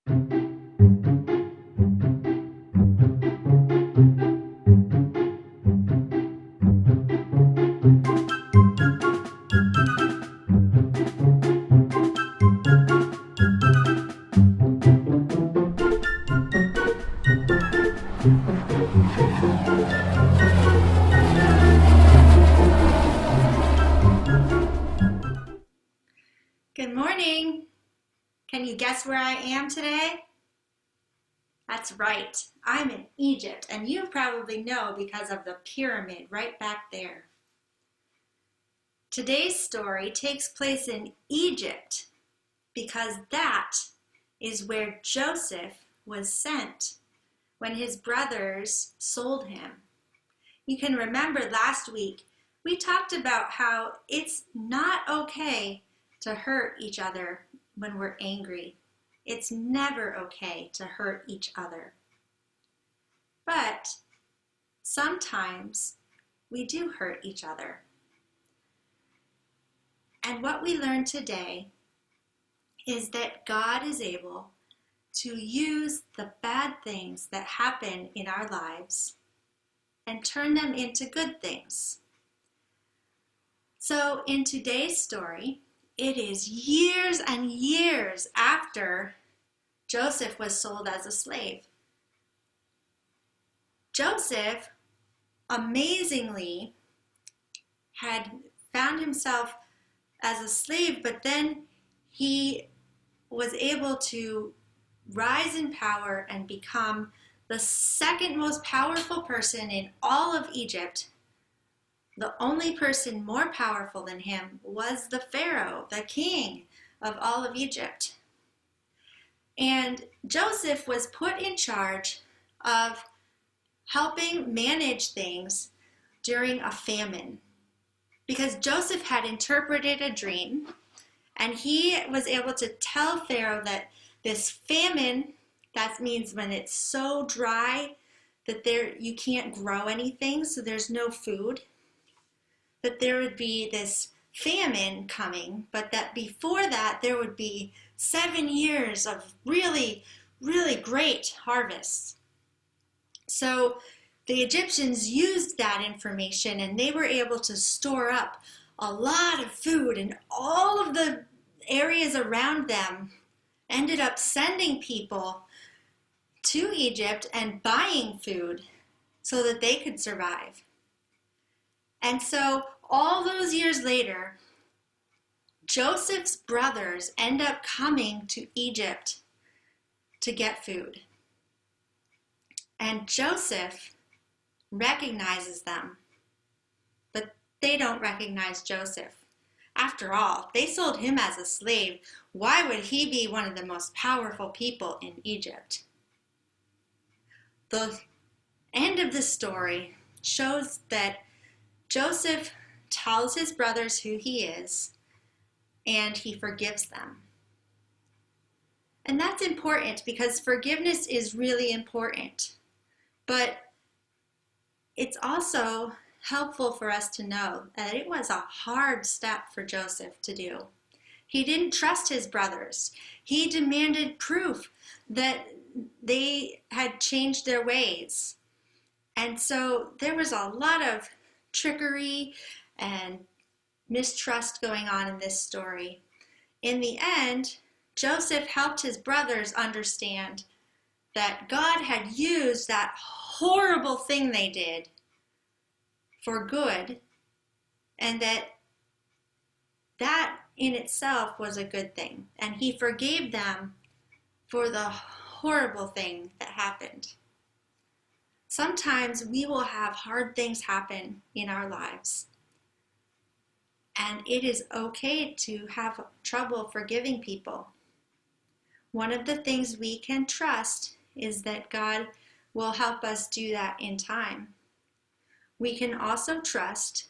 Good morning. Can you guess where I am today? That's right. I'm in Egypt, and you probably know because of the pyramid right back there. Today's story takes place in Egypt because that is where Joseph was sent when his brothers sold him. You can remember last week we talked about how it's not okay to hurt each other when we're angry. It's never okay to hurt each other. But sometimes we do hurt each other. And what we learned today is that God is able to use the bad things that happen in our lives and turn them into good things. So in today's story, it is years and years after Joseph was sold as a slave. Joseph, amazingly, had found himself as a slave, but then he was able to rise in power and become the second most powerful person in all of Egypt. The only person more powerful than him was the Pharaoh, the king of all of Egypt. And Joseph was put in charge of helping manage things during a famine, because Joseph had interpreted a dream, and he was able to tell Pharaoh that this famine, that means when it's so dry that you can't grow anything, so there's no food, that there would be this famine coming, but that before that there would be 7 years of really, really great harvests. So the Egyptians used that information, and they were able to store up a lot of food, and all of the areas around them ended up sending people to Egypt and buying food so that they could survive. And so all those years later, Joseph's brothers end up coming to Egypt to get food. And Joseph recognizes them, but they don't recognize Joseph. After all, they sold him as a slave. Why would he be one of the most powerful people in Egypt? The end of the story shows that Joseph tells his brothers who he is, and he forgives them. And that's important because forgiveness is really important. But it's also helpful for us to know that it was a hard step for Joseph to do. He didn't trust his brothers. He demanded proof that they had changed their ways. And so there was a lot of trickery and mistrust going on in this story. In the end, Joseph helped his brothers understand that God had used that horrible thing they did for good, and that in itself was a good thing. And he forgave them for the horrible thing that happened. Sometimes we will have hard things happen in our lives, and it is okay to have trouble forgiving people. One of the things we can trust is that God will help us do that in time. We can also trust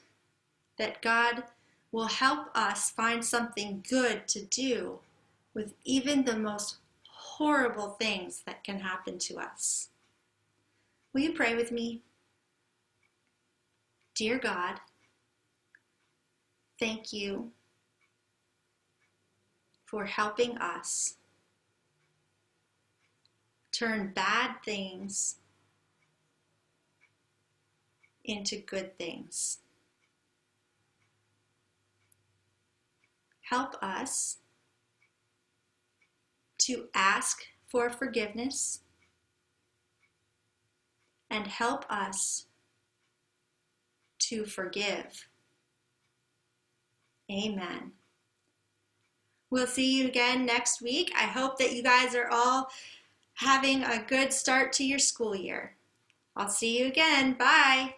that God will help us find something good to do with even the most horrible things that can happen to us. Will you pray with me? Dear God, thank you for helping us turn bad things into good things. Help us to ask for forgiveness and help us to forgive. Amen. We'll see you again next week. I hope that you guys are all having a good start to your school year. I'll see you again. Bye.